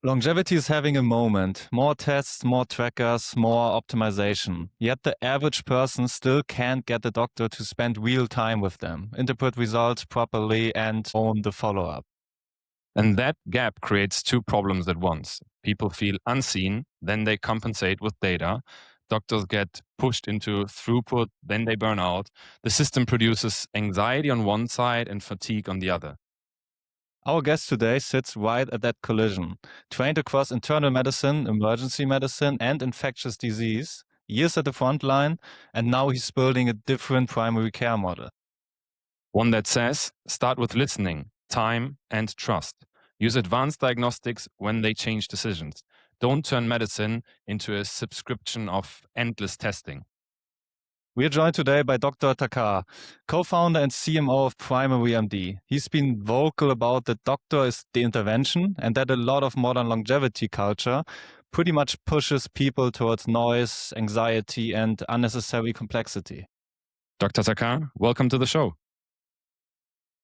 Longevity is having a moment. More tests, more trackers, more optimization. Yet the average person still can't get the doctor to spend real time with them, interpret results properly, and own the follow up. And that gap creates two problems at once. People feel unseen, then they compensate with data. Doctors get pushed into throughput, then they burn out. The system produces anxiety on one side and fatigue on the other. Our guest today sits right at that collision. Trained across internal medicine, emergency medicine, and infectious disease, years at the front line, and now he's building a different primary care model. One that says start with listening, time, and trust. Use advanced diagnostics when they change decisions. Don't turn medicine into a subscription of endless testing. We are joined today by Dr. Takhar, co-founder and CMO of Primary MD. He's been vocal about the doctor is the intervention and that a lot of modern longevity culture pretty much pushes people towards noise, anxiety, and unnecessary complexity. Dr. Takhar, welcome to the show.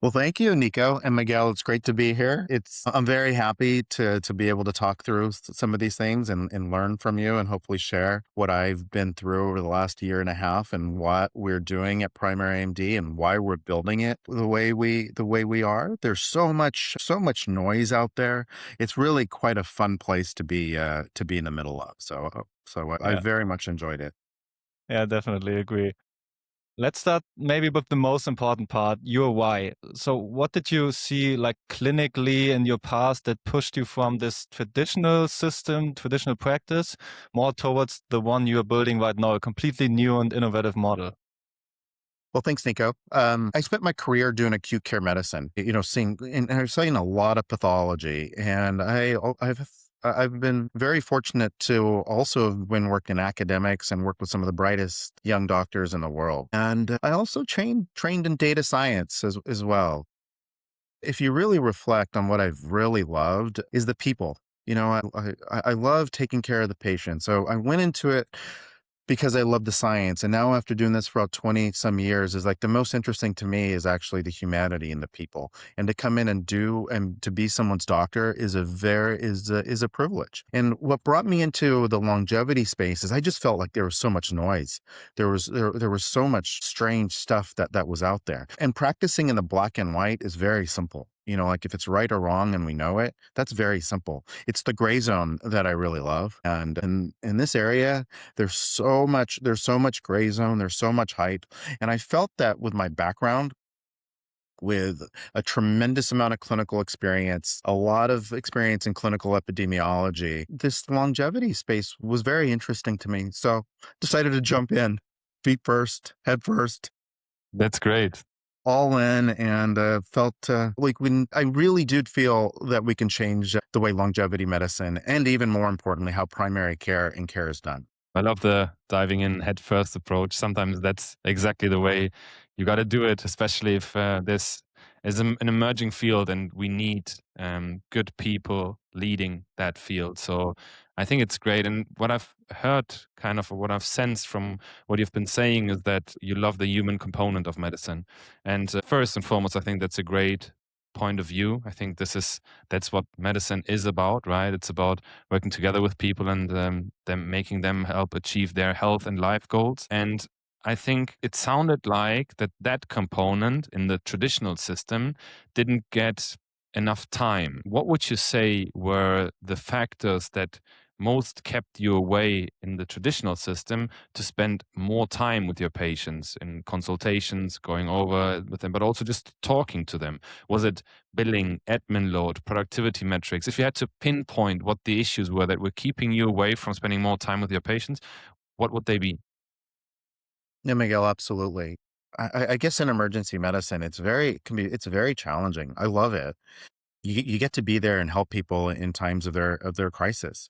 Well, thank you, Nico and Miguel. It's great to be here. I'm very happy to be able to talk through some of these things and learn from you and hopefully share what I've been through over the last year and a half and what we're doing at Primary AMD and why we're building it the way we are. There's so much noise out there. It's really quite a fun place to be in the middle of. So I Yeah, very much enjoyed it. yeah, definitely agree. Let's start maybe with the most important part, your why. So what did you see like clinically in your past that pushed you from this traditional system, traditional practice, more towards the one you're building right now, a completely new and innovative model? Well, thanks, Nico. I spent my career doing acute care medicine, seeing and I was seeing a lot of pathology, and I've been very fortunate to also have been worked in academics and worked with some of the brightest young doctors in the world. And I also trained in data science as well. If you really reflect on what I've really loved is the people. I love taking care of the patient. So I went into it because I love the science. And now after doing this for about 20 some years is like the most interesting to me is actually the humanity in the people. And to come in and to be someone's doctor is a privilege. And what brought me into the longevity space is I just felt like there was so much noise. There was so much strange stuff that was out there. And practicing in the black and white is very simple. Like if it's right or wrong and we know it, that's very simple. It's the gray zone that I really love. And in this area, there's so much gray zone, there's so much hype. And I felt that with my background, with a tremendous amount of clinical experience, a lot of experience in clinical epidemiology, this longevity space was very interesting to me. So decided to jump in, feet first, head first, That's great. all in, and felt like when I really did feel that we can change the way longevity medicine and even more importantly, how primary care and care is done. I love the diving in head first approach. Sometimes that's exactly the way you got to do it, especially if this is an emerging field and we need good people leading that field. So I think it's great. And what I've heard, kind of what I've sensed from what you've been saying, is that you love the human component of medicine. And first and foremost, I think that's a great point of view. I think that's what medicine is about, right? It's about working together with people and them making them help achieve their health and life goals. And I think it sounded like that component in the traditional system didn't get enough time. What would you say were the factors that most kept you away in the traditional system to spend more time with your patients in consultations, going over with them, but also just talking to them? Was it billing, admin load, productivity metrics? If you had to pinpoint what the issues were that were keeping you away from spending more time with your patients, what would they be? Yeah, Miguel, absolutely. I guess in emergency medicine, it's very challenging. I love it. You get to be there and help people in times of their crisis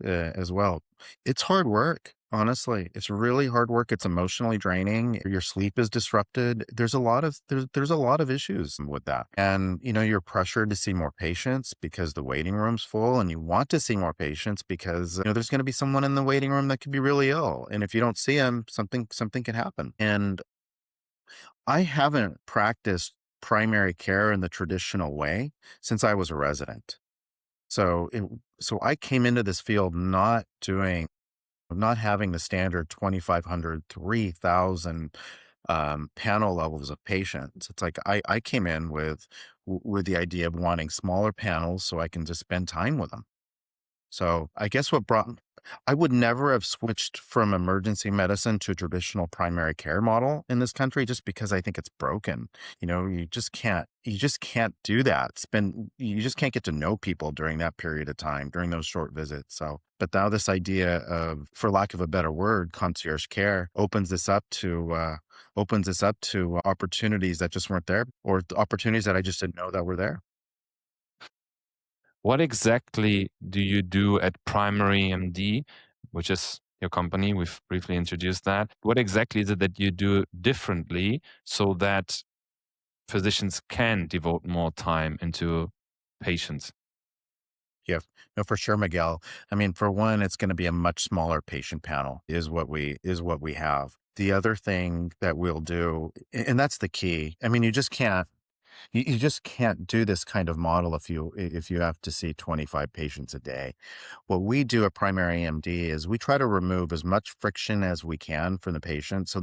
as well. It's hard work, honestly. It's really hard work. It's emotionally draining. Your sleep is disrupted. There's a lot of issues with that. And you're pressured to see more patients because the waiting room's full and you want to see more patients because there's going to be someone in the waiting room that could be really ill. And if you don't see them, something can happen. And I haven't practiced primary care in the traditional way since I was a resident. So so I came into this field not having the standard 2,500, 3,000 panel levels of patients. It's like I came in with the idea of wanting smaller panels so I can just spend time with them. So I guess I would never have switched from emergency medicine to a traditional primary care model in this country just because I think it's broken. You just can't do that. You just can't get to know people during that period of time, during those short visits. So, but now this idea of, for lack of a better word, concierge care opens this up to opportunities that just weren't there, or opportunities that I just didn't know that were there. What exactly do you do at Primary MD, which is your company? We've briefly introduced that. What exactly is it that you do differently so that physicians can devote more time into patients? Yeah, no, for sure, Miguel. I mean, for one, it's going to be a much smaller patient panel is what we have. The other thing that we'll do, and that's the key. I mean, you just can't do this kind of model if you have to see 25 patients a day. What we do at Primary MD is we try to remove as much friction as we can from the patient so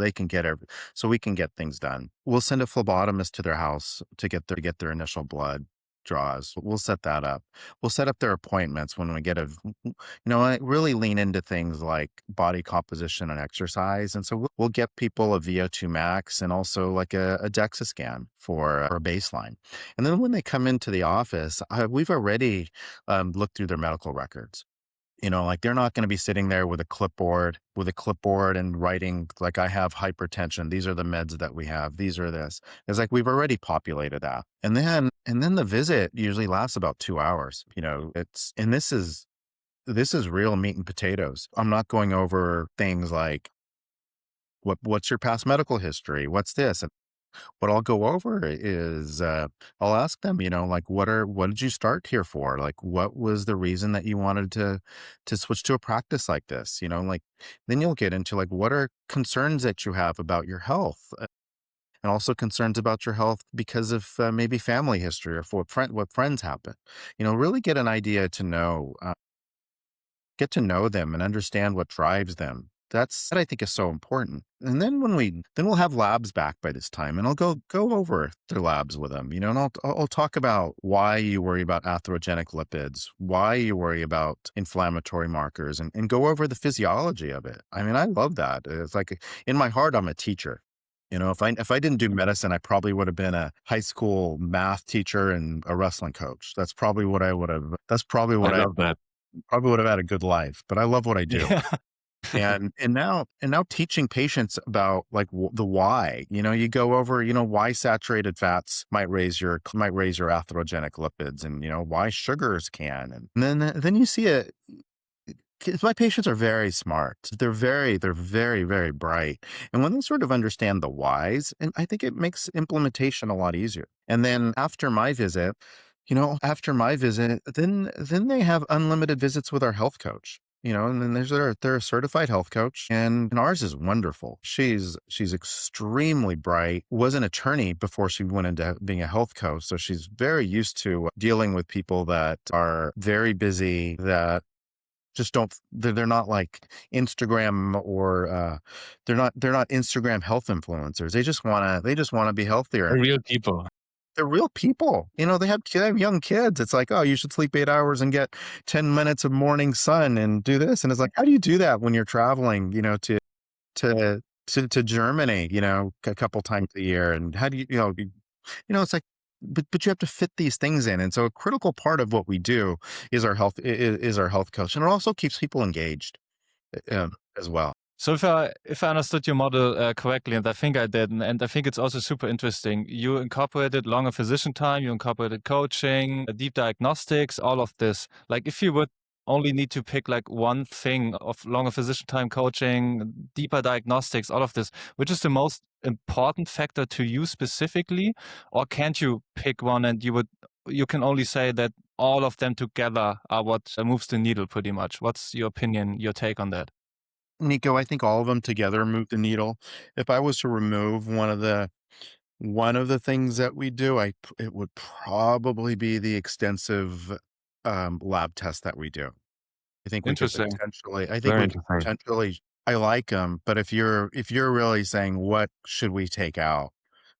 so we can get things done. We'll send a phlebotomist to their house to get their initial blood draws. We'll set that up. We'll set up their appointments when we I really lean into things like body composition and exercise. And so we'll get people a VO2 max and also like a DEXA scan for a baseline. And then when they come into the office, we've already looked through their medical records. Like they're not going to be sitting there with a clipboard and writing like, I have hypertension. These are the meds that we have. These are this. It's like we've already populated that. And then the visit usually lasts about 2 hours. This is real meat and potatoes. I'm not going over things like what's your past medical history? What's this? What I'll go over is I'll ask them, like what did you start here for? Like what was the reason that you wanted to switch to a practice like this? Like then you'll get into like what are concerns that you have about your health, and also concerns about your health because of maybe family history or for what friends happen. Really get to know them and understand what drives them. That I think is so important. And then we'll have labs back by this time, and I'll go over their labs with them, and I'll talk about why you worry about atherogenic lipids, why you worry about inflammatory markers, and go over the physiology of it. I mean, I love that. It's like in my heart, I'm a teacher. If I didn't do medicine, I probably would have been a high school math teacher and a wrestling coach. That's probably what I would have. That's I love that. probably would have had a good life. But I love what I do. Yeah. And now teaching patients about like the why. You go over why saturated fats might raise your atherogenic lipids, and why sugars can, and then you see it. 'Cause my patients are very smart. They're very, very bright. And when they sort of understand the whys, and I think it makes implementation a lot easier. And then after my visit, then they have unlimited visits with our health coach. And then they're a certified health coach, and ours is wonderful. She's extremely bright, was an attorney before she went into being a health coach. So she's very used to dealing with people that are very busy, that just don't they're not like Instagram or they're not Instagram health influencers. They just want to be healthier. Real people. They're real people. They have young kids. It's like, oh, you should sleep 8 hours and get 10 minutes of morning sun and do this. And it's like, how do you do that when you're traveling, to to Germany, a couple times a year? And how do it's like, but you have to fit these things in. And so a critical part of what we do is our health coach, and it also keeps people engaged as well. So if I understood your model correctly, and I think I did, and I think it's also super interesting, you incorporated longer physician time, you incorporated coaching, deep diagnostics, all of this. Like if you would only need to pick like one thing of longer physician time, coaching, deeper diagnostics, all of this, which is the most important factor to you specifically, or can't you pick one and you can only say that all of them together are what moves the needle pretty much? What's your opinion, your take on that? Nico, I think all of them together move the needle. If I was to remove one of the things that we do, it would probably be the extensive lab tests that we do. I think we could Interesting. potentially, I think Very we could interesting. potentially, I like them, but if you're really saying what should we take out,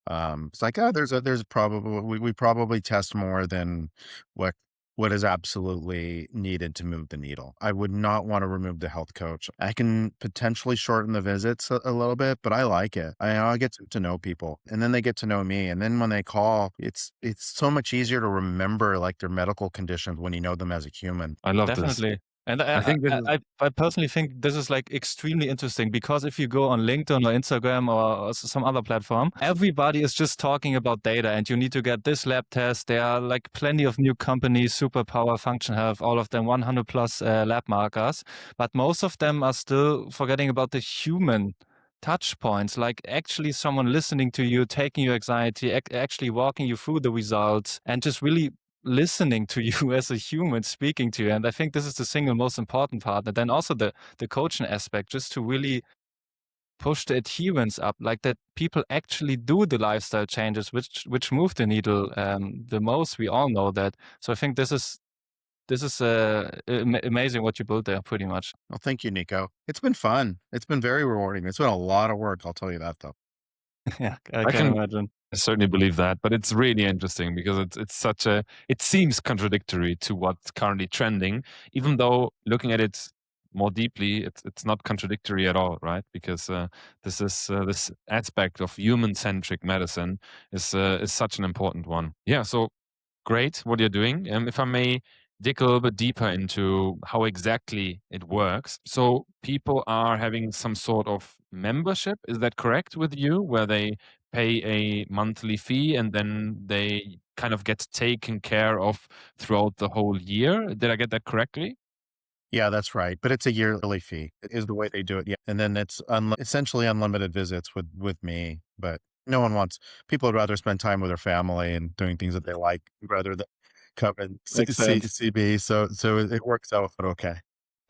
it's like, oh, there's probably, we probably test more than what what is absolutely needed to move the needle. I would not want to remove the health coach. I can potentially shorten the visits a little bit, but I like it. I get to know people, and then they get to know me. And then when they call, it's so much easier to remember like their medical conditions when you know them as a human. I love this. Definitely. And I I, think this I, is I I personally think this is like extremely interesting because if you go on LinkedIn or Instagram or some other platform, everybody is just talking about data and you need to get this lab test. There are like plenty of new companies, Superpower, Function Health, all of them 100 plus lab markers. But most of them are still forgetting about the human touch points, like actually someone listening to you, taking your anxiety, actually walking you through the results and just really listening to you as a human speaking to you. And I think this is the single most important part. And then also the coaching aspect, just to really push the adherence up, like that people actually do the lifestyle changes which move the needle the most. We all know that. So I think this is amazing what you built there, pretty much. Well, thank you, Nico. It's been fun. It's been very rewarding. It's been a lot of work. I'll tell you that though. Yeah, I I can can imagine. certainly believe that, but it's really interesting because it's such a it seems contradictory to what's currently trending, even though looking at it more deeply, it's not contradictory at all, right? Because this aspect of human centric medicine is such an important one. Yeah, so great what you're doing. If I may dig a little bit deeper into how exactly it works. So people are having some sort of membership, is that correct with you, where they pay a monthly fee and then they kind of get taken care of throughout the whole year? Did I get that correctly? Yeah, that's right. But it's a yearly fee is the way they do it. Yeah. And then it's essentially unlimited visits with me, but no one wants, people would rather spend time with their family and doing things that they like rather than come and Makes sense. see me. So it works out okay.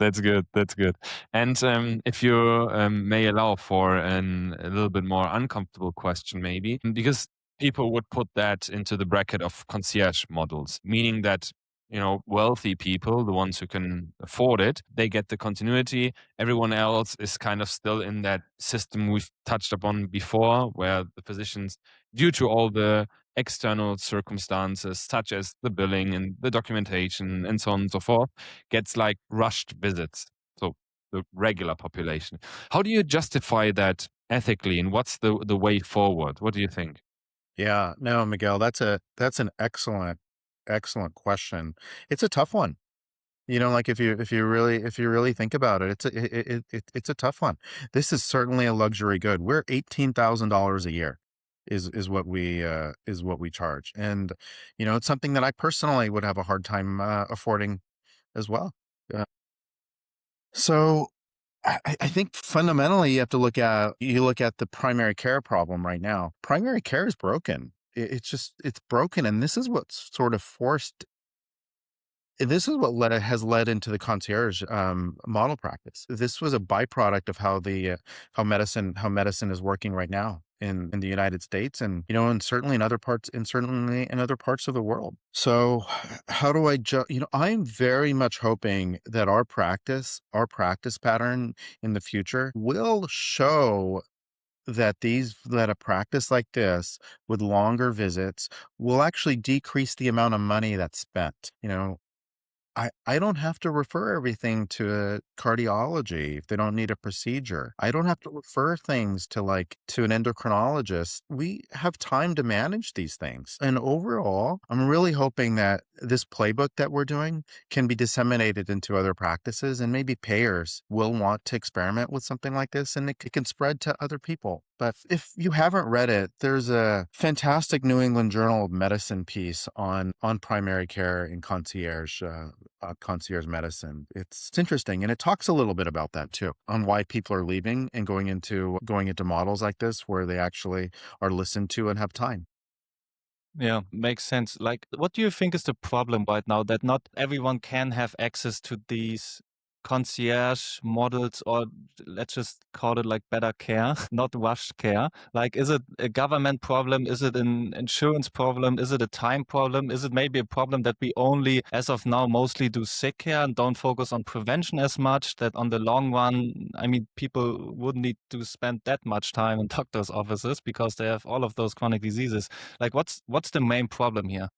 That's good. That's good. And if you may allow for a little bit more uncomfortable question, maybe, because people would put that into the bracket of concierge models, meaning that, wealthy people, the ones who can afford it, they get the continuity. Everyone else is kind of still in that system we've touched upon before, where the physicians, due to all the external circumstances, such as the billing and the documentation and so on and so forth, gets like rushed visits. So the regular population. How do you justify that ethically, and what's the way forward? What do you think? Yeah, no, Miguel, that's an excellent question. It's a tough one. You know, like if you really think about it, it's a tough one. This is certainly a luxury good. We're $18,000 a year is what we charge. And you know, it's something that I personally would have a hard time affording as well. Yeah. So I think fundamentally you look at the primary care problem right now. Primary care is broken. It's just it's broken, and this is what's sort of forced this is what has led into the concierge model practice. This was a byproduct of how medicine is working right now in the United States, and you know, and certainly in other parts, and certainly in other parts of the world. So, how do I you know, I'm very much hoping that our practice pattern in the future will show that a practice like this with longer visits will actually decrease the amount of money that's spent. You know, I don't have to refer everything to cardiology if they don't need a procedure. I don't have to refer things to to an endocrinologist. We have time to manage these things. And overall, I'm really hoping that this playbook that we're doing can be disseminated into other practices, and maybe payers will want to experiment with something like this, and it can spread to other people. But if you haven't read it, there's a fantastic New England Journal of Medicine piece on primary care and concierge medicine. It's interesting, and it talks a little bit about that too, on why people are leaving and going into models like this where they actually are listened to and have time. Yeah, makes sense. Like, what do you think is the problem right now that not everyone can have access to these concierge models, or let's just call it like better care, not rushed care? Like, is it a government problem? Is it an insurance problem? Is it a time problem? Is it maybe a problem that we only, as of now, mostly do sick care and don't focus on prevention as much, that on the long run, I mean, people wouldn't need to spend that much time in doctors' offices because they have all of those chronic diseases. Like, what's the main problem here?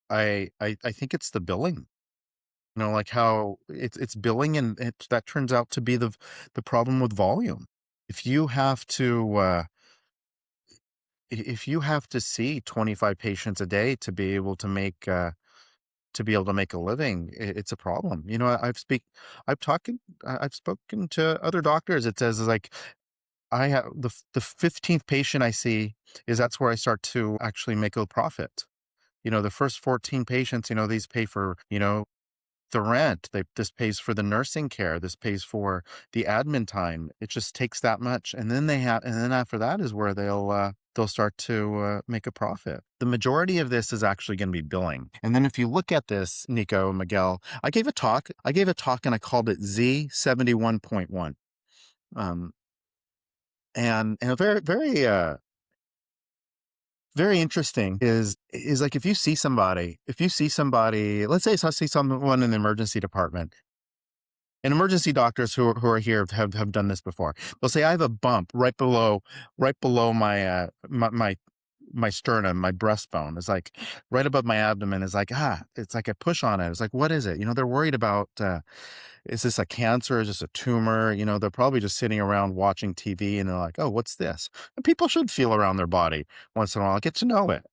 I think it's the billing. Like how it's billing, and that turns out to be the problem with volume. If you have to if you have to see 25 patients a day to be able to make a living, it's a problem. I've spoken to other doctors. It says like I have the 15th patient I see that's where I start to actually make a profit. The first 14 patients, these pay for, the rent. This pays for the nursing care. This pays for the admin time. It just takes that much, and then after that is where they'll start to make a profit. The majority of this is actually going to be billing. And then if you look at this, Nico and Miguel, I gave a talk, and I called it Z71.1. And a very, very, very interesting is like if you see somebody, let's say I see someone in the emergency department, and emergency doctors who are here have done this before. They'll say, I have a bump right below my my sternum, my breastbone. It's like right above my abdomen. It's like, it's like I push on it. It's like, what is it? They're worried about, is this a cancer? Is this a tumor? They're probably just sitting around watching TV, and they're like, oh, what's this? And people should feel around their body once in a while, get to know it.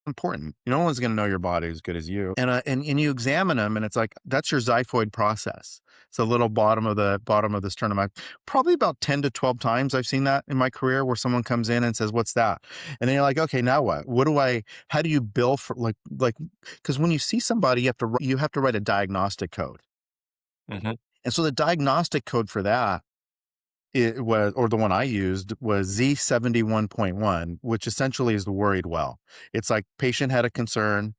Important. No one's going to know your body as good as you. And you examine them, and it's like, that's your xiphoid process. It's a little bottom of the sternum. Probably about 10 to 12 times I've seen that in my career, where someone comes in and says, what's that? And then you're like, okay, now what? How do you bill for like, because when you see somebody, you have to write a diagnostic code. Mhm. And so the diagnostic code for that, or the one I used, was Z71.1, which essentially is the worried well. It's like the patient had a concern,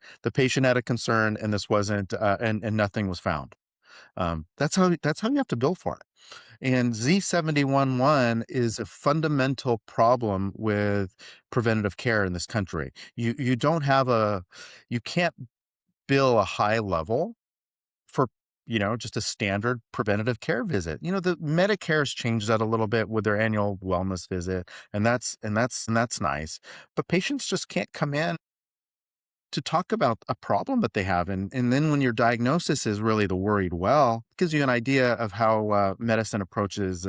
and this wasn't, and nothing was found. That's how you have to bill for it. And Z71.1 is a fundamental problem with preventative care in this country. You can't bill a high level for just a standard preventative care visit. The Medicare's changed that a little bit with their annual wellness visit, and that's nice. But patients just can't come in to talk about a problem that they have, and then when your diagnosis is really the worried well, it gives you an idea of how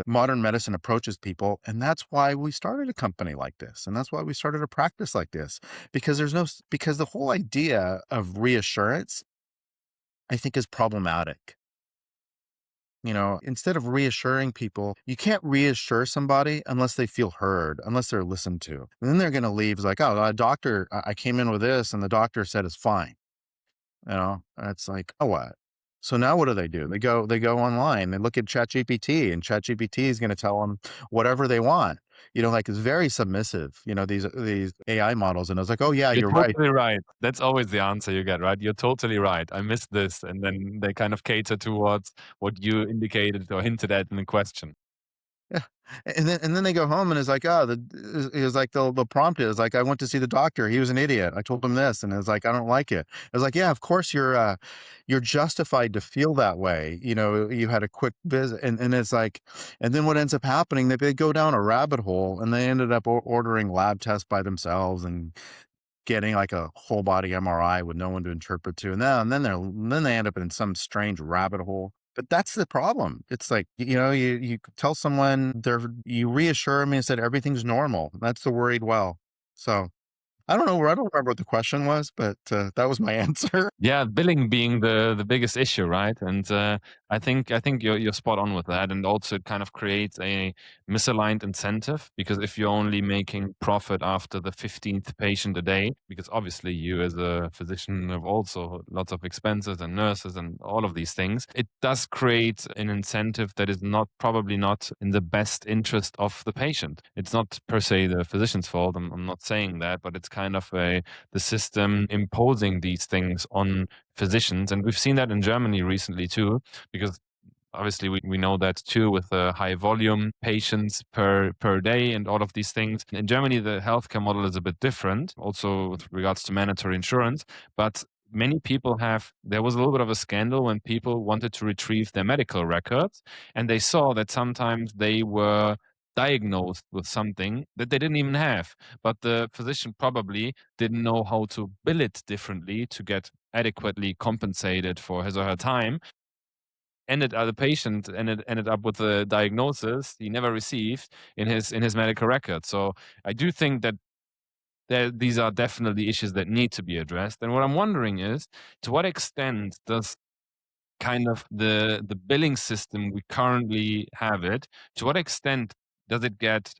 modern medicine approaches people. And that's why we started a company like this, and that's why we started a practice like this, because the whole idea of reassurance, I think, is problematic. Instead of reassuring people, you can't reassure somebody unless they feel heard, unless they're listened to. And then they're going to leave. It's like, oh, a doctor, I came in with this, and the doctor said it's fine. It's like, oh, what? So now what do? They go online, they look at ChatGPT, and ChatGPT is going to tell them whatever they want. Like, it's very submissive, these AI models. And I was like, oh yeah, You're you're right. totally right. That's always the answer you get, right? You're totally right. I missed this. And then they kind of cater towards what you indicated or hinted at in the question. Yeah. And then they go home, and it's like, it was like they'll prompt it. It's like, I went to see the doctor. He was an idiot. I told him this, and it's like, I don't like it. It was like, yeah, of course you're justified to feel that way. You had a quick visit, and it's like, and then what ends up happening, they go down a rabbit hole, and they ended up ordering lab tests by themselves and getting like a whole body MRI with no one to interpret to. And then they end up in some strange rabbit hole. But that's the problem. It's like, you tell someone, you reassure them and said everything's normal. That's the worried well. So I don't know. I don't remember what the question was, but that was my answer. Yeah, billing being the biggest issue, right? And I think you're spot on with that, and also it kind of creates a misaligned incentive, because if you're only making profit after the 15th patient a day, because obviously you as a physician have also lots of expenses and nurses and all of these things, it does create an incentive that is probably not in the best interest of the patient. It's not per se the physician's fault. I'm not saying that, but it's kind of the system imposing these things on physicians. And we've seen that in Germany recently too, because Obviously, we know that too with high volume patients per day and all of these things. In Germany, the healthcare model is a bit different, also with regards to mandatory insurance. But many people there was a little bit of a scandal when people wanted to retrieve their medical records, and they saw that sometimes they were diagnosed with something that they didn't even have, but the physician probably didn't know how to bill it differently to get adequately compensated for his or her time. The patient ended up with a diagnosis he never received in his medical record. So I do think that these are definitely issues that need to be addressed. And what I'm wondering is, to what extent does kind of the billing system we currently have it, to what extent does it get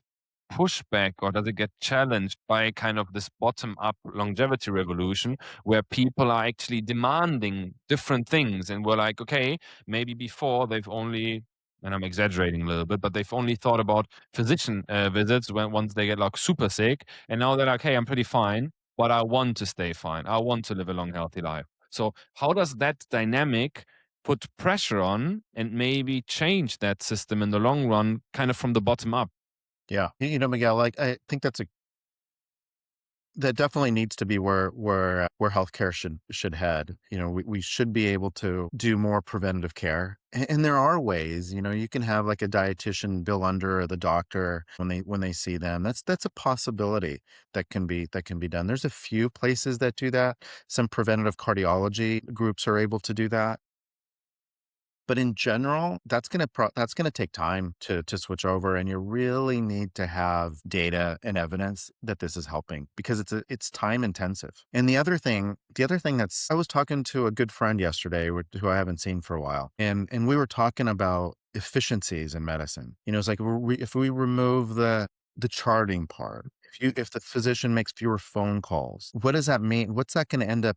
pushback or does it get challenged by kind of this bottom up longevity revolution where people are actually demanding different things, and we're like, okay, maybe before they've only, and I'm exaggerating a little bit, but they've only thought about physician visits when once they get like super sick, and now they're like, hey, I'm pretty fine, but I want to stay fine, I want to live a long healthy life. So how does that dynamic put pressure on and maybe change that system in the long run, kind of from the bottom up? Yeah. Miguel, like I think that definitely needs to be where healthcare should head. We should be able to do more preventative care. And there are ways, you can have like a dietitian bill under the doctor when they see them. That's a possibility that can be done. There's a few places that do that. Some preventative cardiology groups are able to do that. But in general, that's gonna take time to switch over, and you really need to have data and evidence that this is helping, because it's time intensive. And the other thing I was talking to a good friend yesterday who I haven't seen for a while, and we were talking about efficiencies in medicine. It's like if we remove the charting part, if the physician makes fewer phone calls, what does that mean? What's that going to end up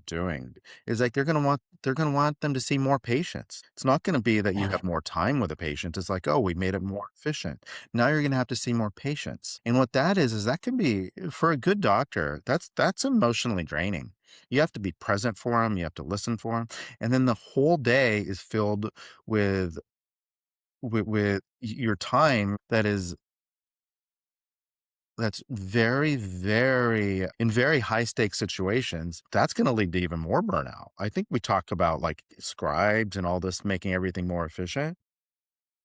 doing? Is like they're going to want them to see more patients. It's not going to be that you have more time with a patient. It's like, oh, we made it more efficient. Now you're going to have to see more patients. And what that is that can be, for a good doctor, that's emotionally draining. You have to be present for them. You have to listen for them. And then the whole day is filled with your time that's very, very, in very high stakes situations. That's going to lead to even more burnout. I think we talk about like scribes and all this making everything more efficient.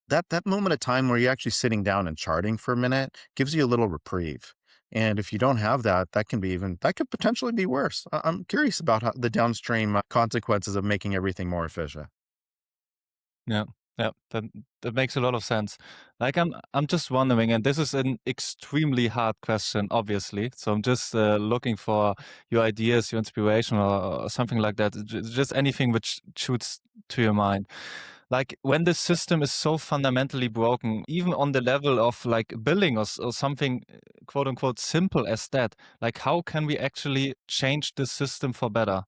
That moment of time where you're actually sitting down and charting for a minute gives you a little reprieve. And if you don't have that, that could potentially be worse. I'm curious about how the downstream consequences of making everything more efficient. Yeah, yeah, that makes a lot of sense. Like I'm just wondering, and this is an extremely hard question, obviously. So I'm just looking for your ideas, your inspiration, or something like that. Just anything which shoots to your mind. Like when the system is so fundamentally broken, even on the level of like billing or something, quote unquote, simple as that. Like how can we actually change the system for better?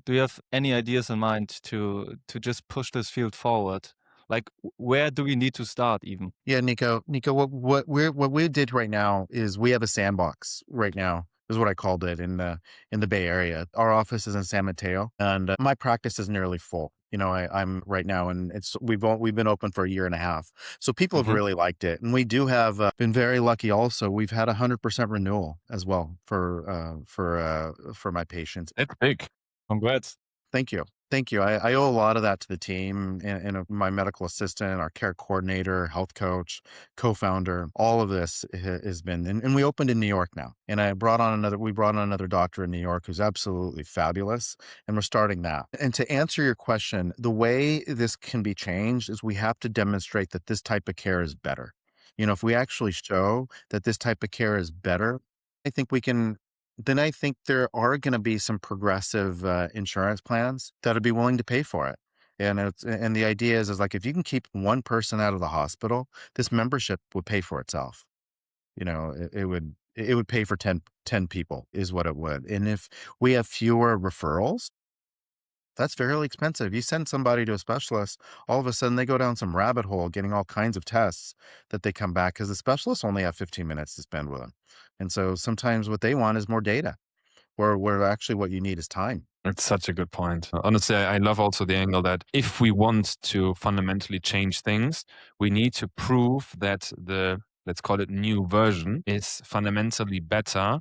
Do you have any ideas in mind to just push this field forward? Like, where do we need to start even? Yeah, Nico, what we did right now is we have a sandbox right now, is what I called it in the Bay Area. Our office is in San Mateo, and my practice is nearly full. I'm right now, and we've been open for a year and a half, so people have Mhm. really liked it, and we do have been very lucky. Also, we've had 100% renewal as well for my patients. That's big. Congrats. Thank you. Thank you. I owe a lot of that to the team and my medical assistant, our care coordinator, health coach, co-founder. All of this has been, and we opened in New York now. And we brought on another doctor in New York who's absolutely fabulous. And we're starting that. And to answer your question, the way this can be changed is we have to demonstrate that this type of care is better. If we actually show that this type of care is better, I think we can then I think there are going to be some progressive insurance plans that'll be willing to pay for it. And the idea is like if you can keep one person out of the hospital, this membership would pay for itself. It would pay for 10 people is what it would. And if we have fewer referrals, that's fairly expensive. You send somebody to a specialist, all of a sudden they go down some rabbit hole getting all kinds of tests that they come back because the specialists only have 15 minutes to spend with them. And so sometimes what they want is more data. where actually what you need is time. It's such a good point. Honestly, I love also the angle that if we want to fundamentally change things, we need to prove that the, let's call it new version, is fundamentally better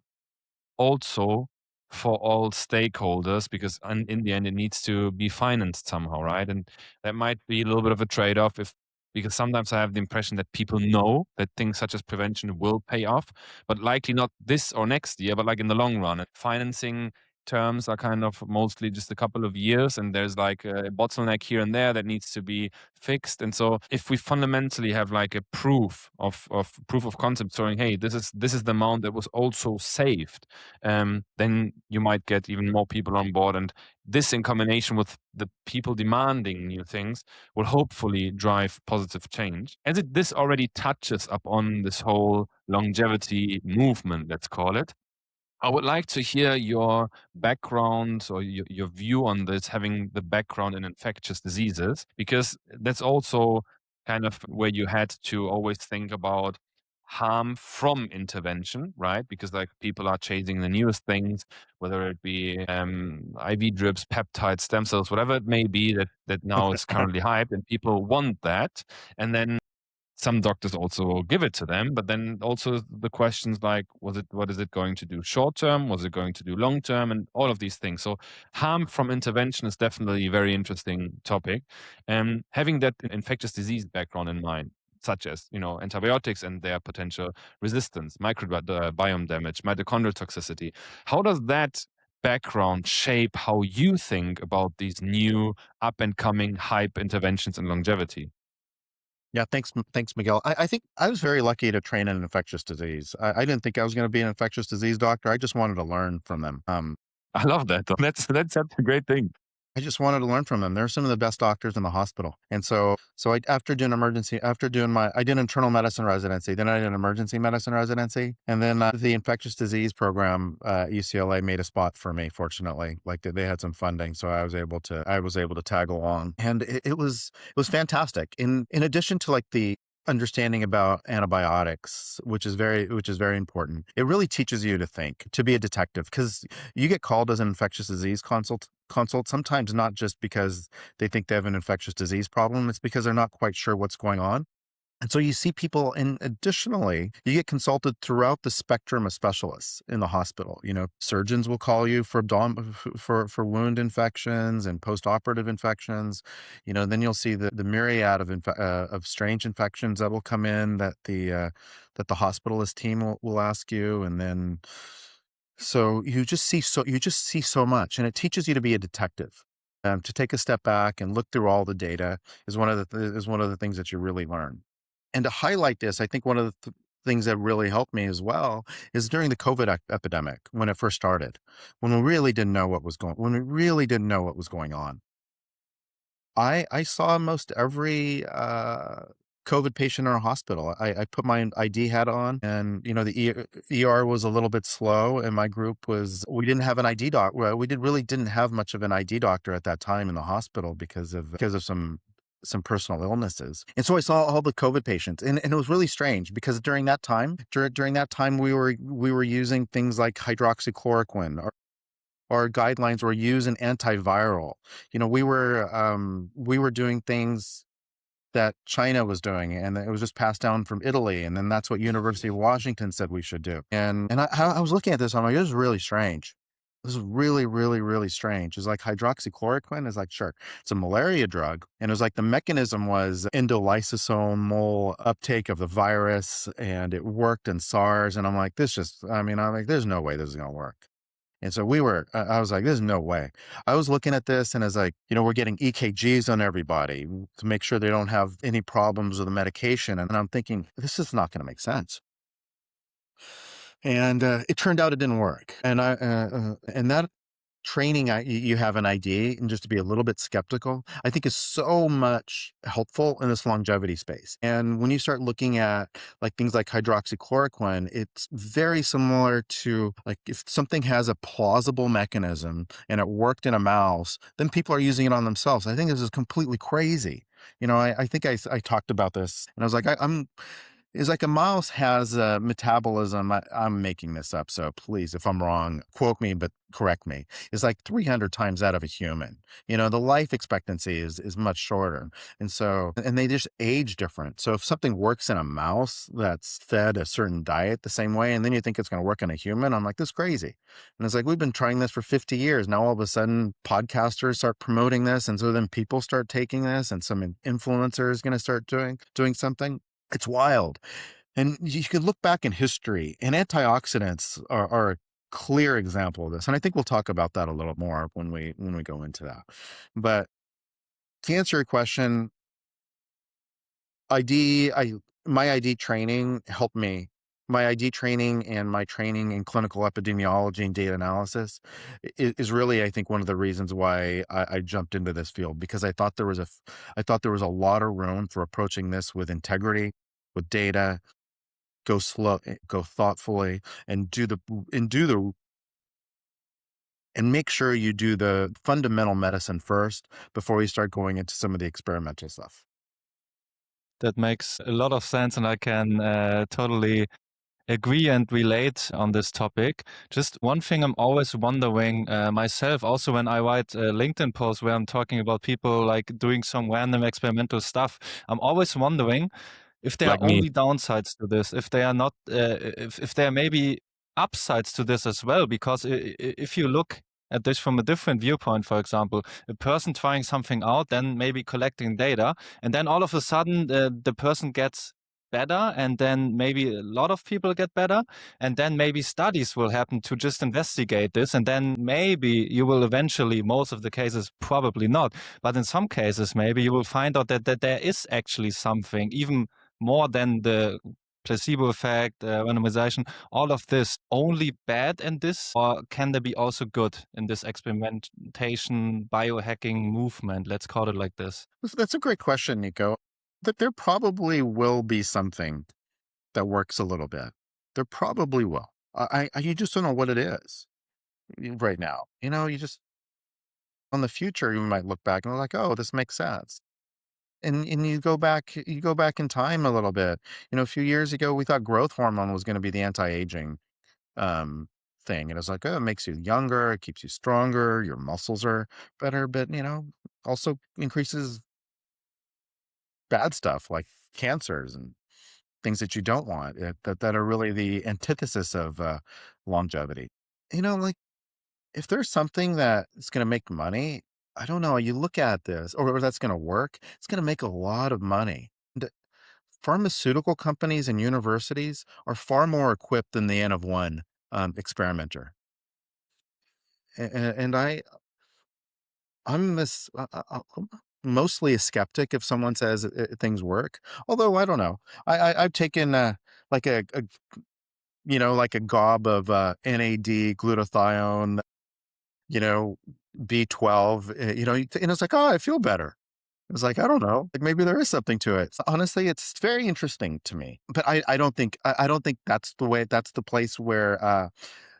also for all stakeholders, because in the end it needs to be financed somehow, right? And that might be a little bit of a trade-off, if because sometimes I have the impression that people know that things such as prevention will pay off, but likely not this or next year, but like in the long run. And financing terms are kind of mostly just a couple of years, and there's like a bottleneck here and there that needs to be fixed. And so if we fundamentally have like a proof of proof of concept showing, hey, this is the amount that was also saved, then you might get even more people on board. And this, in combination with the people demanding new things, will hopefully drive positive change. As this already touches upon this whole longevity movement, let's call it, I would like to hear your background or your view on this, having the background in infectious diseases, because that's also kind of where you had to always think about harm from intervention, right? Because like people are chasing the newest things, whether it be IV drips, peptides, stem cells, whatever it may be that now is currently hyped, and people want that. And then some doctors also give it to them, but then also the questions like, what is it going to do short term? Was it going to do long term? And all of these things. So harm from intervention is definitely a very interesting topic. Having that infectious disease background in mind, such as, antibiotics and their potential resistance, microbiome damage, mitochondrial toxicity. How does that background shape how you think about these new up and coming hype interventions in longevity? Yeah, thanks, Miguel. I think I was very lucky to train in infectious disease. I didn't think I was going to be an infectious disease doctor. I just wanted to learn from them. I love that. That's such a great thing. I just wanted to learn from them. They're some of the best doctors in the hospital. And so after doing I did internal medicine residency, then I did emergency medicine residency, and then the infectious disease program at UCLA made a spot for me. Fortunately, like they had some funding, so I was able to tag along, and it was fantastic. In addition to like the understanding about antibiotics, which is very important. It really teaches you to think, to be a detective, because you get called as an infectious disease consult sometimes not just because they think they have an infectious disease problem, it's because they're not quite sure what's going on. And so you see people, and additionally, you get consulted throughout the spectrum of specialists in the hospital. Surgeons will call you for for wound infections and post-operative infections. Then you'll see the myriad of strange infections that will come in that the hospitalist team will ask you, and then so you just see so much, and it teaches you to be a detective. To take a step back and look through all the data is one of the things that you really learn. And to highlight this, I think one of the things that really helped me as well is during the COVID epidemic, when it first started, when we really didn't know what was going on. I saw most every COVID patient in our hospital. I put my ID hat on, and the ER was a little bit slow, and my group we didn't have an ID doc. Well, really didn't have much of an ID doctor at that time in the hospital because of some personal illnesses. And so I saw all the COVID patients, and it was really strange because during that time we were using things like hydroxychloroquine, or our guidelines were using antiviral. We were doing things that China was doing, and it was just passed down from Italy, and then that's what University of Washington said we should do. And I was looking at this, I'm like, this is really strange. This is really, really, really strange. It's like hydroxychloroquine is like, sure, it's a malaria drug. And it was like the mechanism was endolysosomal uptake of the virus, and it worked in SARS. And I'm like, there's no way this is going to work. And so I was like, there's no way. I was looking at this, and it's like, we're getting EKGs on everybody to make sure they don't have any problems with the medication. And I'm thinking, this is not going to make sense. And it turned out it didn't work. And and that training you have an ID, and just to be a little bit skeptical, I think is so much helpful in this longevity space. And when you start looking at like things like hydroxychloroquine, it's very similar to like if something has a plausible mechanism and it worked in a mouse, then people are using it on themselves. I think this is completely crazy. I think I talked about this, and I was like, is like a mouse has a metabolism. I'm making this up, so please, if I'm wrong, quote me, but correct me. Is like 300 times that of a human. The life expectancy is much shorter, and they just age different. So if something works in a mouse that's fed a certain diet the same way, and then you think it's going to work in a human, I'm like, this is crazy. And it's like we've been trying this for 50 years. Now all of a sudden, podcasters start promoting this, and so then people start taking this, and some influencer is going to start doing something. It's wild. And you could look back in history, and antioxidants are a clear example of this. And I think we'll talk about that a little more when we go into that. But to answer your question, my ID training helped me. My ID training and my training in clinical epidemiology and data analysis is really, I think, one of the reasons why I jumped into this field, because I thought there was a lot of room for approaching this with integrity, with data, go slow, go thoughtfully, and make sure you do the fundamental medicine first before you start going into some of the experimental stuff. That makes a lot of sense, and I can totally agree and relate on this topic. Just one thing I'm always wondering myself, also when I write a LinkedIn post where I'm talking about people like doing some random experimental stuff, I'm always wondering if there are Like me. only downsides to this, if they are not, if there may be upsides to this as well, because if you look at this from a different viewpoint, for example, a person trying something out, then maybe collecting data, and then all of a sudden the person gets better, and then maybe a lot of people get better, and then maybe studies will happen to just investigate this, and then maybe you will eventually, most of the cases probably not, but in some cases maybe you will find out that there is actually something even more than the placebo effect, randomization, all of this only bad in this, or can there be also good in this experimentation, biohacking movement? Let's call it like this. That's a great question, Nico. That there probably will be something that works a little bit. There probably will. You just don't know what it is right now. You just, on the future, you might look back and be like, oh, this makes sense. And you go back in time a little bit. A few years ago, we thought growth hormone was going to be the anti-aging um, thing. And it was like, oh, it makes you younger, it keeps you stronger, your muscles are better, but also increases bad stuff like cancers and things that you don't want, that are really the antithesis of longevity. Like, if there's something that is going to make money, I don't know. You look at this, or that's going to work. It's going to make a lot of money. And pharmaceutical companies and universities are far more equipped than the N of one experimenter. And I'm mostly a skeptic if someone says things work. Although I don't know. I've taken like like a gob of NAD, glutathione, you know, B12, and it's like, oh, I feel better. It's like, I don't know, like maybe there is something to it. So honestly, it's very interesting to me, but I don't think that's the place where a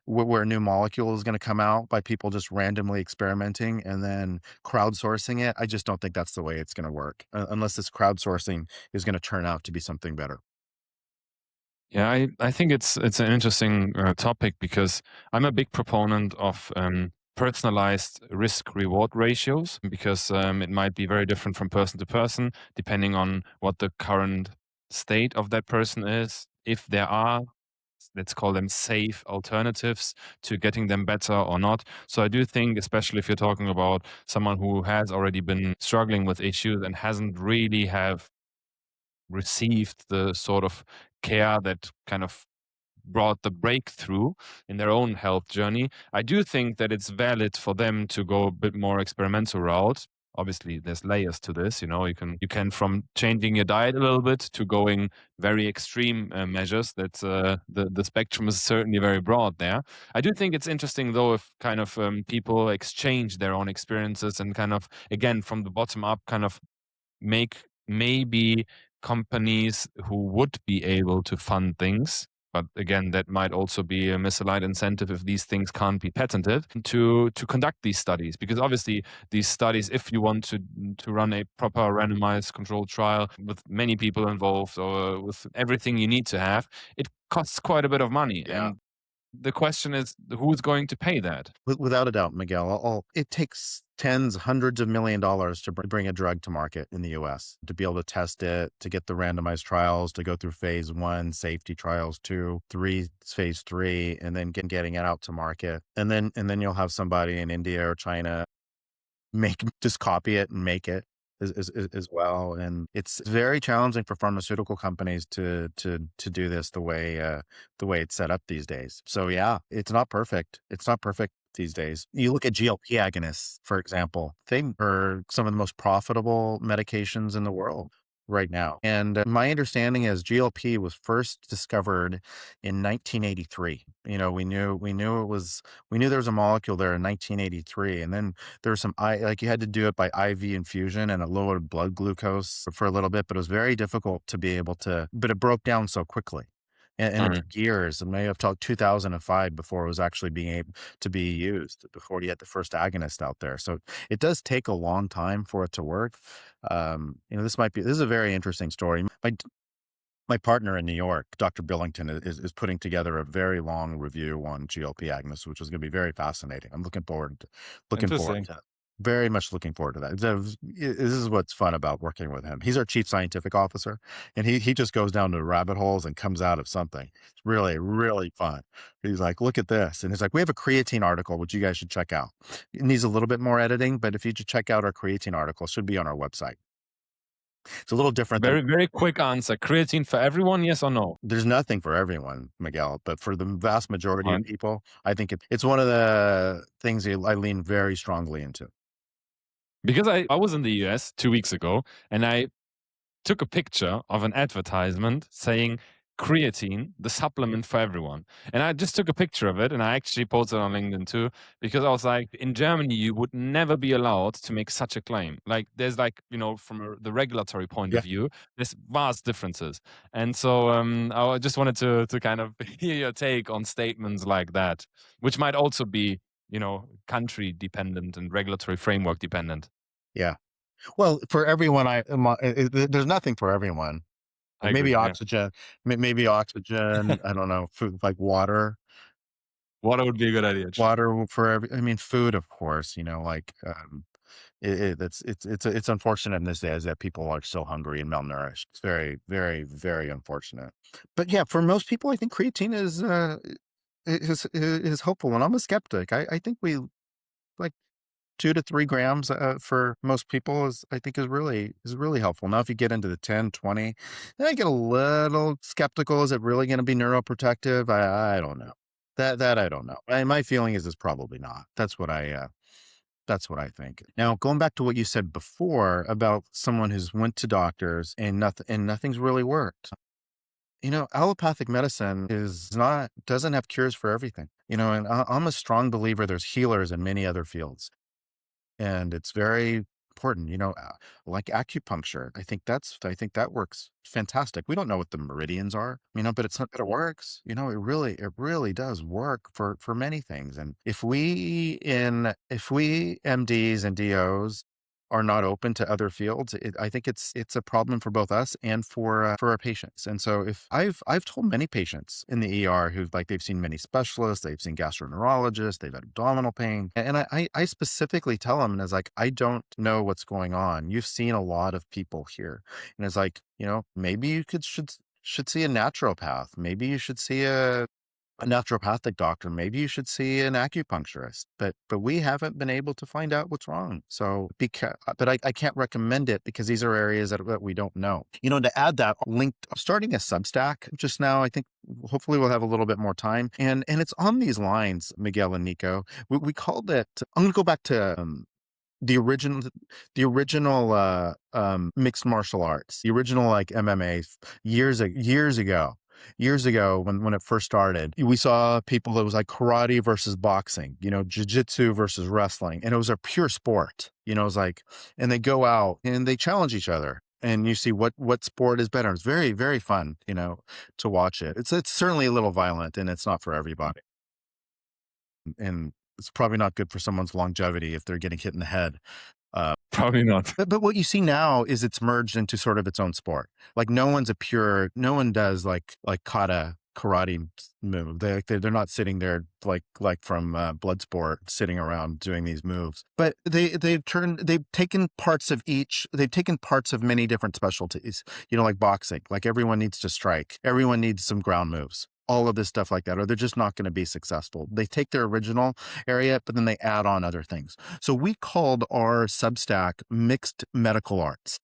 new molecule is going to come out by people just randomly experimenting and then crowdsourcing it. I just don't think that's the way it's going to work, unless this crowdsourcing is going to turn out to be something better. Yeah, I think it's an interesting topic because I'm a big proponent of personalized risk reward ratios because it might be very different from person to person depending on what the current state of that person is. If there are, let's call them safe alternatives to getting them better or not. So I do think, especially if you're talking about someone who has already been struggling with issues and hasn't really have received the sort of care that kind of brought the breakthrough in their own health journey, I do think that it's valid for them to go a bit more experimental route. Obviously, there's layers to this. You can from changing your diet a little bit to going very extreme measures. That's the spectrum is certainly very broad there. I do think it's interesting though if kind of people exchange their own experiences and kind of again from the bottom up kind of make maybe companies who would be able to fund things But again, that might also be a misaligned incentive if these things can't be patented to conduct these studies. Because obviously these studies, if you want to run a proper randomized controlled trial with many people involved or with everything you need to have, it costs quite a bit of money. Yeah. And the question is, who's going to pay that? Without a doubt, Miguel, it takes tens, hundreds of $1 millions to bring a drug to market in the US, to be able to test it, to get the randomized trials, to go through phase 1, safety trials, 2, 3, phase 3, and then getting it out to market. And then you'll have somebody in India or China just copy it and make it as well. And it's very challenging for pharmaceutical companies to do this the way it's set up these days. So yeah, it's not perfect. It's not perfect these days. You look at GLP agonists, for example, they are some of the most profitable medications in the world right now. And my understanding is GLP was first discovered in 1983. We knew there was a molecule there in 1983, and then there was you had to do it by IV infusion, and it lowered blood glucose for a little bit, but it was very difficult to be able to, but it broke down so quickly. And it took years, and maybe up till 2005 before it was actually being able to be used, before you had the first agonist out there. So it does take a long time for it to work. This is a very interesting story. My partner in New York, Dr. Billington, is putting together a very long review on GLP agonists, which is going to be very fascinating. I'm looking forward Interesting. to very much looking forward to that. This is what's fun about working with him. He's our chief scientific officer, and he just goes down to rabbit holes and comes out of something. It's really, really fun. He's like, look at this. And he's like, we have a creatine article, which you guys should check out. It needs a little bit more editing, but if you just check out our creatine article, it should be on our website. It's a little different. Very, very quick answer. Creatine for everyone, yes or no? There's nothing for everyone, Miguel, but for the vast majority of Fine. people, I think it's one of the things I lean very strongly into. Because I was in the US 2 weeks ago, and I took a picture of an advertisement saying creatine, the supplement for everyone. And I just took a picture of it, and I actually posted it on LinkedIn too, because I was like, in Germany, you would never be allowed to make such a claim. Like, there's from the regulatory point Yeah. of view, there's vast differences. And so I just wanted to kind of hear your take on statements like that, which might also be, country dependent and regulatory framework dependent. Yeah. Well, for everyone, there's nothing for everyone. I Maybe agree, yeah. oxygen, maybe oxygen. I don't know, food, like water. Water would be a good idea. Water for food, of course. It's unfortunate in this days that people are so hungry and malnourished. It's very, very, very unfortunate. But yeah, for most people, I think creatine is hopeful, and I'm a skeptic. I think we like 2 to 3 grams for most people is really helpful. Now, if you get into the 10, 20, then I get a little skeptical. Is it really going to be neuroprotective? I don't know. That I don't know. My feeling is it's probably not. That's what I think. Now, going back to what you said before about someone who's went to doctors and nothing's really worked. Allopathic medicine doesn't have cures for everything. And I'm a strong believer there's healers in many other fields. And it's very important, like acupuncture. I think that works fantastic. We don't know what the meridians are, but it's not that it works. It really does work for many things. And if we MDs and DOs are not open to other fields, I think it's a problem for both us and for our patients. And so if I've told many patients in the ER who've they've seen many specialists, they've seen gastroenterologists, they've had abdominal pain, and I specifically tell them, and it's like, I don't know what's going on. You've seen a lot of people here, and it's like, maybe you should see a naturopath. Maybe you should see a naturopathic doctor. Maybe you should see an acupuncturist, but we haven't been able to find out what's wrong. So, but I can't recommend it because these are areas that we don't know. To add that, starting a Substack just now. I think hopefully we'll have a little bit more time, and it's on these lines, Miguel and Nico. We called it. I'm going to go back to the original mixed martial arts, the original MMA years ago. Years ago, when it first started, we saw people that was like karate versus boxing, jiu-jitsu versus wrestling. And it was a pure sport, it was like, and they go out and they challenge each other. and you see what sport is better. It's very, very fun, to watch it. It's certainly a little violent, and it's not for everybody. And it's probably not good for someone's longevity if they're getting hit in the head. Probably not. But what you see now is it's merged into sort of its own sport. Like no one does like kata karate move. They're not sitting there like from Bloodsport, sitting around doing these moves. But they've taken parts of many different specialties. Like boxing. Like everyone needs to strike. Everyone needs some ground moves. All of this stuff like that, or they're just not going to be successful. They take their original area, but then they add on other things. So we called our Substack Mixed Medical Arts.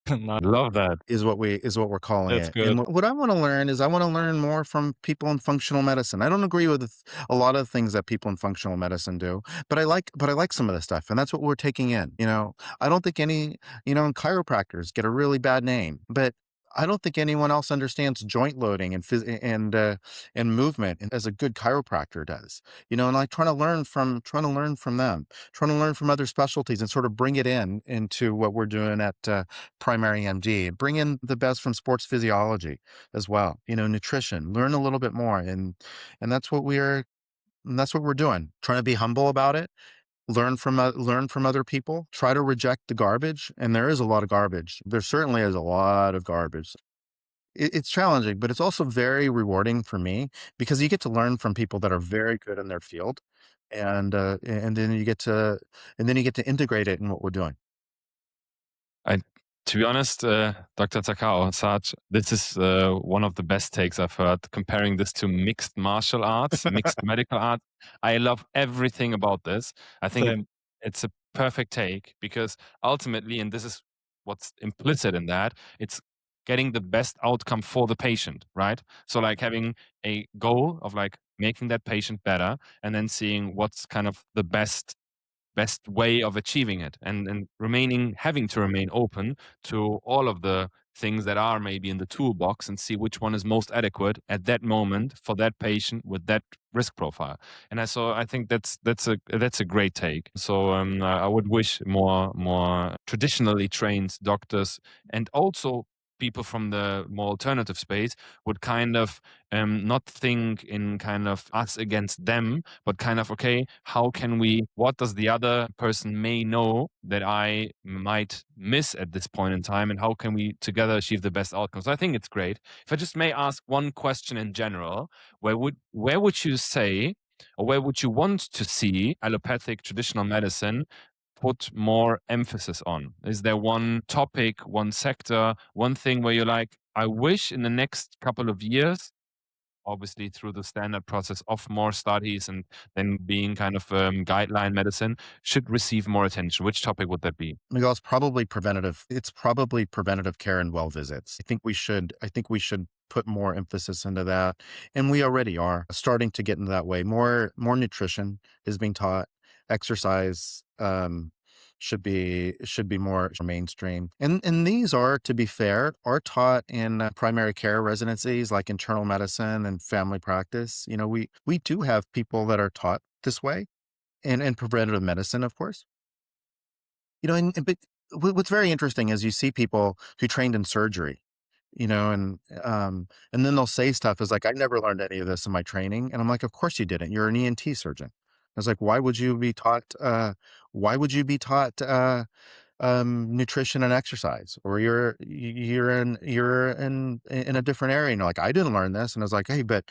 Love that. Is what we're calling That's it. good. And what I want to learn is I want to learn more from people in functional medicine. I don't agree with a lot of things that people in functional medicine do, but I like some of the stuff, and that's what we're taking in. I don't think any chiropractors get a really bad name, but I don't think anyone else understands joint loading and movement as a good chiropractor does. And I trying to learn from them, trying to learn from other specialties, and sort of bring it into what we're doing at Primary MD. Bring in the best from sports physiology as well. Nutrition. Learn a little bit more, and that's what we're doing. Trying to be humble about it. Learn from other people. Try to reject the garbage, and there is a lot of garbage. There certainly is a lot of garbage. It's challenging, but it's also very rewarding for me because you get to learn from people that are very good in their field, and then you get to integrate it in what we're doing. To be honest, Dr. Takhar, this is one of the best takes I've heard. Comparing this to mixed martial arts, mixed medical arts, I love everything about this. I think Same. it's a perfect take because ultimately, and this is what's implicit in that, it's getting the best outcome for the patient, right? So like having a goal of like making that patient better, and then seeing what's kind of the best way of achieving it, and having to remain open to all of the things that are maybe in the toolbox, and see which one is most adequate at that moment for that patient with that risk profile. And I think that's a great take. So I would wish more traditionally trained doctors, and also people from the more alternative space, would kind of not think in kind of us against them, but kind of, okay, what does the other person may know that I might miss at this point in time, and how can we together achieve the best outcomes? So I think it's great. If I just may ask one question in general, where would you say, or where would you want to see allopathic traditional medicine put more emphasis on? Is there one topic, one sector, one thing where you're like, I wish in the next couple of years, obviously through the standard process of more studies and then being kind of guideline medicine, should receive more attention? Which topic would that be? Miguel, it's probably preventative. It's probably preventative care and well visits. I think we should put more emphasis into that, and we already are starting to get into that way. More nutrition is being taught. Exercise should be more mainstream. And these are, to be fair, are taught in primary care residencies like internal medicine and family practice. We do have people that are taught this way, and preventative medicine, of course. But what's very interesting is you see people who trained in surgery, and then they'll say stuff is like, I never learned any of this in my training. And I'm like, of course you didn't. You're an ENT surgeon. I was like, why would you be taught, nutrition and exercise, or you're in a different area? And you're like, I didn't learn this. And I was like, hey, but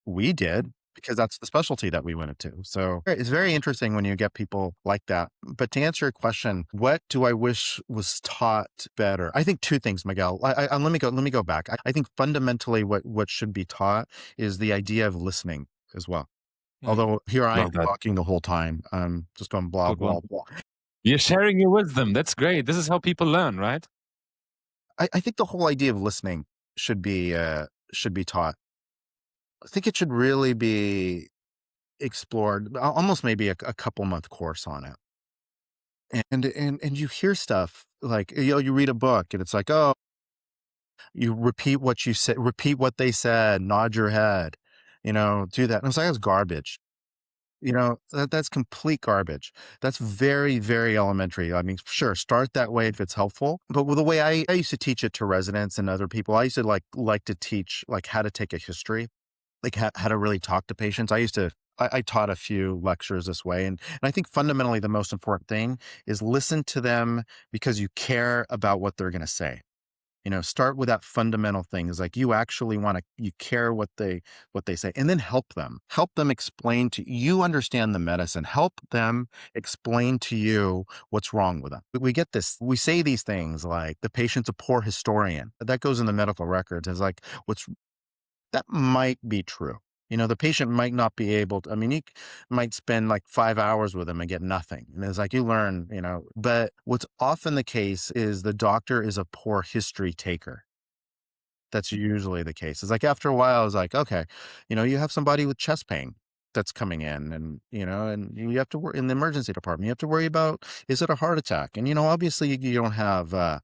we did, because that's the specialty that we went into. So it's very interesting when you get people like that. But to answer your question, what do I wish was taught better? I think two things, Miguel. Let me go back. I think fundamentally what should be taught is the idea of listening as well. Although here I am Love that. talking the whole time, just going blah, Good one. blah, blah. You're sharing your wisdom. That's great. This is how people learn, right? I think the whole idea of listening should be taught. I think it should really be explored, almost maybe a couple month course on it. And you hear stuff like, you read a book and it's like, oh, you repeat what you said, repeat what they said, nod your head, do that. And it's like, that's garbage. That's complete garbage. That's very, very elementary. I mean, sure, start that way if it's helpful. But with the way I used to teach it to residents and other people, I used to like to teach like how to take a history, like how to really talk to patients. I taught a few lectures this way. And I think fundamentally the most important thing is listen to them because you care about what they're going to say. Start with that fundamental thing is like you actually you care what they say, and then help them explain to you understand the medicine, help them explain to you what's wrong with them. We get this, we say these things like the patient's a poor historian. That goes in the medical records as like that might be true. The patient might not be able to, I mean, you might spend like 5 hours with them and get nothing. And it's like you learn, but what's often the case is the doctor is a poor history taker. That's usually the case. It's like after a while, it's like, okay, you have somebody with chest pain that's coming in and you have to work in the emergency department. You have to worry about, is it a heart attack? And, obviously you don't have,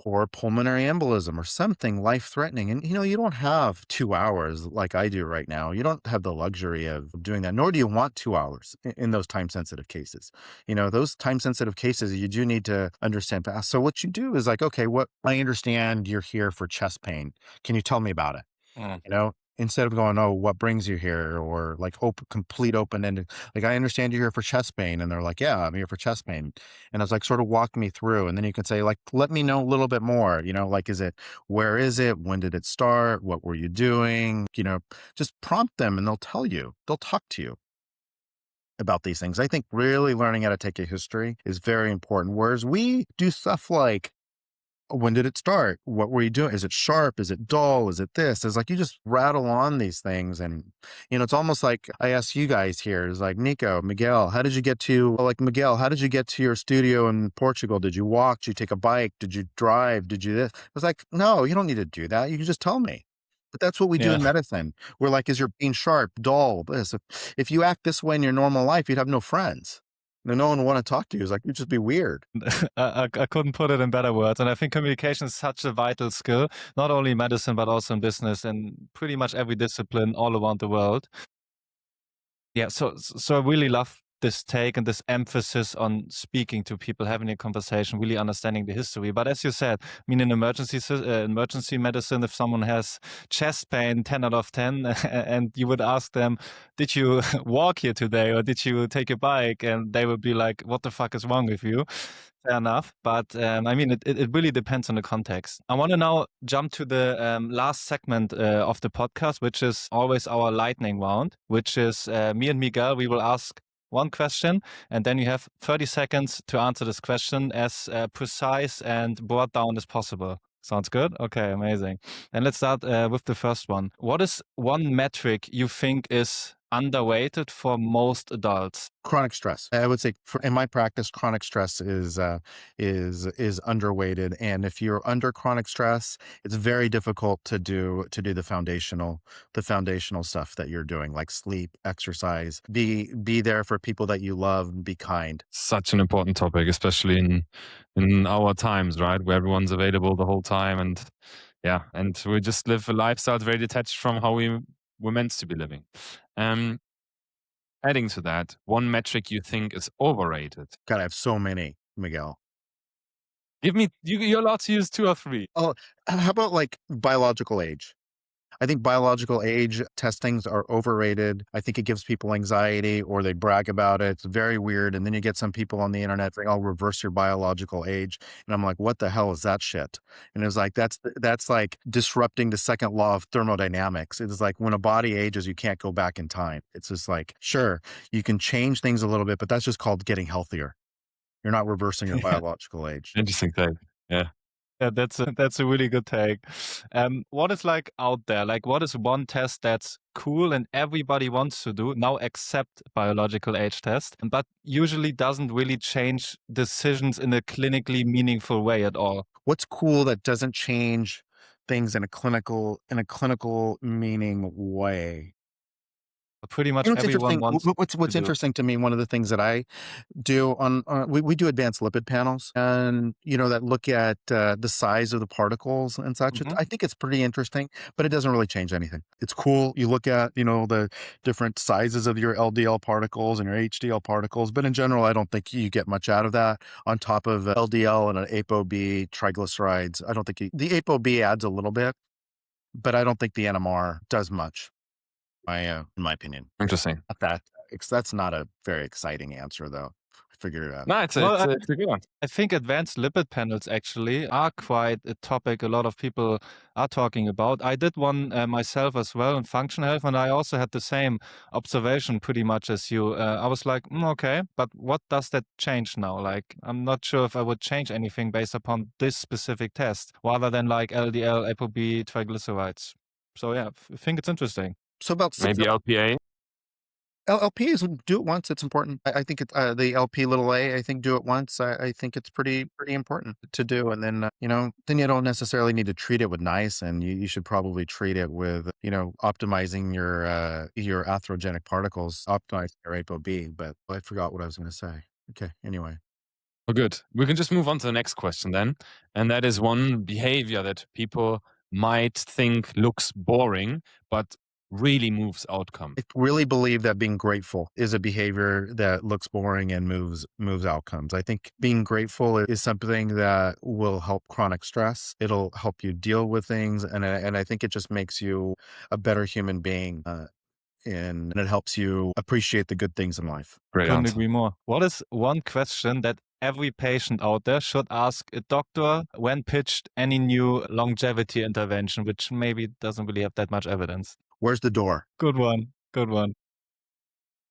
or pulmonary embolism or something life threatening. And, you don't have 2 hours like I do right now. You don't have the luxury of doing that, nor do you want 2 hours in those time sensitive cases. Those time sensitive cases, you do need to understand fast. So what you do is like, okay, I understand you're here for chest pain. Can you tell me about it? Mm. Instead of going, oh, what brings you here? Or like complete open-ended, like, I understand you're here for chest pain. And they're like, yeah, I'm here for chest pain. And I was like, sort of walk me through. And then you can say like, let me know a little bit more, like, where is it? When did it start? What were you doing? Just prompt them and they'll talk to you about these things. I think really learning how to take a history is very important. Whereas we do stuff like, when did it start? What were you doing? Is it sharp? Is it dull? Is it this? It's like you just rattle on these things. And, it's almost like I ask you guys here, it's like, Nico, Miguel, Miguel, how did you get to your studio in Portugal? Did you walk? Did you take a bike? Did you drive? Did you this? It's like, no, you don't need to do that. You can just tell me. But that's what we do Yeah. in medicine. We're like, is your being sharp, dull? This. If you act this way in your normal life, you'd have no friends. No one would want to talk to you. It's like, you'd just be weird. I couldn't put it in better words. And I think communication is such a vital skill, not only in medicine, but also in business and pretty much every discipline all around the world. Yeah, so I really love this take and this emphasis on speaking to people, having a conversation, really understanding the history. But as you said, I mean, in emergency medicine, if someone has chest pain, 10 out of 10, and you would ask them, did you walk here today or did you take a bike? And they would be like, what the fuck is wrong with you? Fair enough. But I mean, it really depends on the context. I want to now jump to the last segment of the podcast, which is always our lightning round, which is me and Miguel, we will ask one question, and then you have 30 seconds to answer this question as precise and brought down as possible. Sounds good? Okay, amazing. And let's start with the first one. What is one metric you think is underrated for most adults? Chronic stress. I would say in my practice, chronic stress is underweighted. And if you're under chronic stress, it's very difficult to do the foundational stuff that you're doing, like sleep, exercise, be there for people that you love, be kind. Such an important topic, especially in our times, right? Where everyone's available the whole time. And yeah, and we just live a lifestyle very detached from how we're meant to be living. Adding to that, one metric you think is overrated. God, I have so many, Miguel. Give me, you're allowed to use 2 or 3. Oh, how about like biological age? I think biological age testings are overrated. I think it gives people anxiety or they brag about it. It's very weird. And then you get some people on the internet saying, I'll reverse your biological age. And I'm like, what the hell is that shit? And it's like, that's like disrupting the second law of thermodynamics. It's like when a body ages, you can't go back in time. It's just like, sure, you can change things a little bit, but that's just called getting healthier. You're not reversing your biological age. Interesting take. Yeah. Yeah, that's a really good take. What is like out there? Like, what is one test that's cool and everybody wants to do now, except biological age test, but usually doesn't really change decisions in a clinically meaningful way at all? What's cool that doesn't change things in a clinical meaning way? Pretty much You know, what's everyone interesting. wants to What's do. interesting to me, one of the things that I do we do advanced lipid panels, and that look at the size of the particles and such. Mhm. I think it's pretty interesting, but it doesn't really change anything. It's cool. You look at the different sizes of your LDL particles and your HDL particles, but in general, I don't think you get much out of that. On top of LDL and an ApoB triglycerides, I don't think the ApoB adds a little bit, but I don't think the NMR does much. In my opinion. Interesting. Not that that's not a very exciting answer, though. I figured it out. No, Well, it's a good one. I think advanced lipid panels actually are quite a topic a lot of people are talking about. I did one myself as well in function health, and I also had the same observation pretty much as you. I was like, okay, but what does that change now? Like, I'm not sure if I would change anything based upon this specific test, rather than like LDL, ApoB, triglycerides. So yeah, I think it's interesting. So about six Maybe LPA. LPs, do it once. It's important. I think it's the LP little a. I think do it once. I think it's pretty important to do, and then then you don't necessarily need to treat it with nice, and you should probably treat it with optimizing your atherogenic particles, optimizing your ApoB. But I forgot what I was going to say. Okay, anyway. Oh, good. We can just move on to the next question then. And that is one behavior that people might think looks boring, but really moves outcome. I really believe that being grateful is a behavior that looks boring and moves outcomes. I think being grateful is something that will help chronic stress. It'll help you deal with things, and I think it just makes you a better human being. And it helps you appreciate the good things in life. Great Couldn't answer. agree more. What is one question that every patient out there should ask a doctor when pitched any new longevity intervention, which maybe doesn't really have that much evidence? Where's the door? Good one. Good one.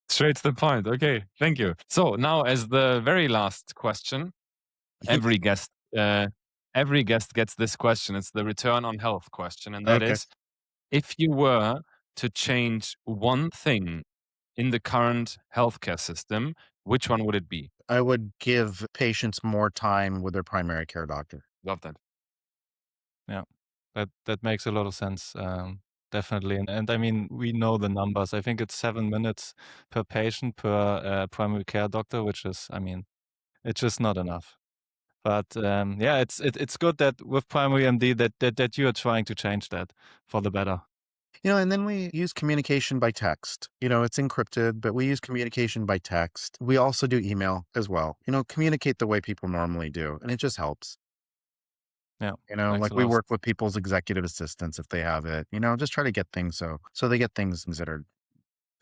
Straight to the point. Okay, thank you. So now, as the very last question, every guest gets this question. It's the return on health question, and that Okay. is, if you were to change one thing in the current healthcare system, which one would it be? I would give patients more time with their primary care doctor. Love that. Yeah, that makes a lot of sense. Definitely. And I mean, we know the numbers. I think it's 7 minutes per patient per primary care doctor, which is, I mean, it's just not enough. But yeah, it's good that with primary MD that you are trying to change that for the better. And then we use communication by text. It's encrypted, but we use communication by text. We also do email as well. Communicate the way people normally do, and it just helps. Yeah, makes Like a we lot of work with people's executive assistants if they have it. Just try to get things so they get things considered.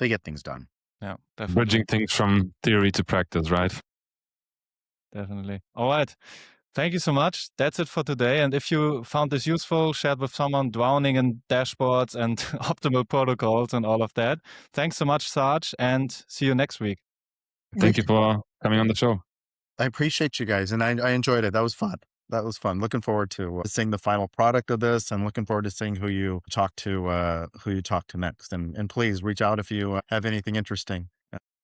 They get things done. yeah, definitely. Bridging things from theory to practice, right? Definitely. All right. Thank you so much. That's it for today. And if you found this useful, share it with someone drowning in dashboards and optimal protocols and all of that. Thanks so much, Sarge, and see you next week. Thank you for coming on the show. I appreciate you guys, and I enjoyed it. That was fun. Looking forward to seeing the final product of this, and looking forward to seeing who you talk to next. And please reach out if you have anything interesting.